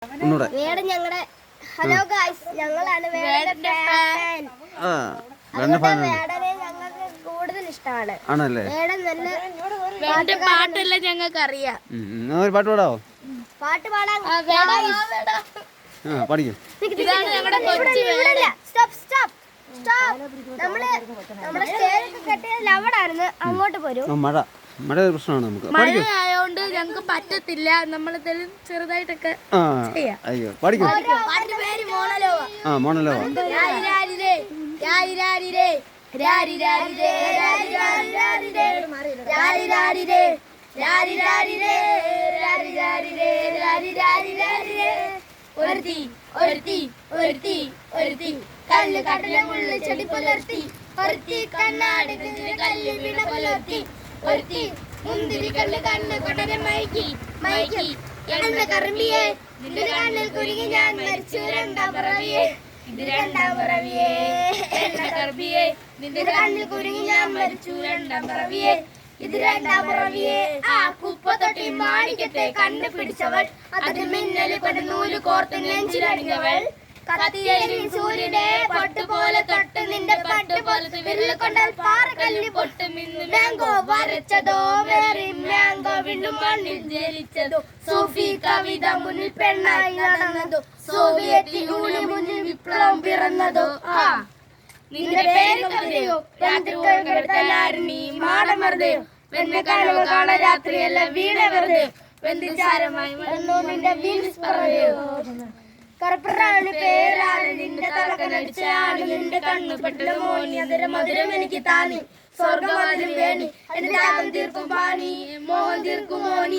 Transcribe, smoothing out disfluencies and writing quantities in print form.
വേടൻ ഞങ്ങളുടെ hello guys, ഞങ്ങളാണ് വേടന്റെ ഫാൻ. വേടനെ ഞങ്ങൾക്ക് കൂടുതൽ ഇഷ്ടമാണ്. ആണല്ലേ? വേടൻ നല്ല പാട്ടെല്ലാം ഞങ്ങൾക്ക് അറിയാം. ഒരു പാട്ട് പാടാവോ? പാട്ട് പാടാൻ പഠിക്കും. നമ്മുടെ സ്റ്റേജൊക്കെ കെട്ടിയത് ലവടായിരുന്നു. അങ്ങോട്ട് പോരും. മഴ പ്രശ്നമാണ് നമുക്ക്. മഴ ആയതുകൊണ്ട് ഞങ്ങൾക്ക് പറ്റത്തില്ല. നമ്മളെന്തായാലും ചെറുതായിട്ടൊക്കെ അയ്യോ പഠിക്കും. മോണലോ കല്ല് കടലെ മുള്ള ചെടി പുലർത്തി ഒരുത്തി കണ്ണാടി കല്ല് വീണ പുലർത്തി ഒരുത്തി മുന്തിരി കല്ല് കണ്ണ് കൊടനെ മയക്കി മയക്കി എണ്ണ കറുമ്പിയെ നിന്റെ കണ്ണിൽ കുരുങ്ങി ഞാൻ മരിച്ചു രണ്ടാം പിറവിയെ ഇത് രണ്ടാം പിറവിയെ എണ്ണ കറുമ്പിയെ നിന്റെ കണ്ണിൽ കുരുങ്ങി ഞാൻ മരിച്ചു രണ്ടാം പിറവിയെ ഇത് രണ്ടാം പിറവിയെ ആ കുപ്പത്തൊട്ടി മാണിക്കത്തെ കണ്ടുപിടിച്ചവൾ അതിൽ മിന്നല് കൊണ്ട് നൂല് കോർത്ത് നെഞ്ചിലണിഞ്ഞവൾ കത്തിയേരിൻ സൂര്യനെ പട്ടുപോലെ തൊട്ട് നിന്റെ പട്ടുപോലത്തെ വിരൽ കൊണ്ടാൽ പാറക്കല്ലി പൊട്ടും ഇന്ന് മാംഗോ വരച്ചതോ വേറെ മാംഗോ വീണ്ടും മണ്ണിൽ ജനിച്ചതോ സൂഫി കവിത മുന്നിൽ പെണ്ണായി നടന്നതോ സോവിയറ്റ് യൂണിയൻ മുന്നിൽ വിപ്ലവം പിറന്നതോ നിന്റെ പേര് കവിതയോ രാത്രി ഉറങ്ങെടുത്തലാരുണി മാടമറുതയോ വെണ്ണ കനവ് കാണ രാത്രിയല്ല വീണ വെറുതെ വെന്തിച്ചാരമായി നിന്റെ വീൻസ് പറയോ കറുപ്പറാണ് പേരാണ് നിന്റെ തലക്കനടിച്ചാണ് നിന്റെ കണ്ണു പെട്ട മോനി അതിര മധുരം എനിക്ക് താനി സ്വർഗമതിരും വേണി എന്റെ ദാഹം തീർക്കും പാനി മോഹം തീർക്കും മോനി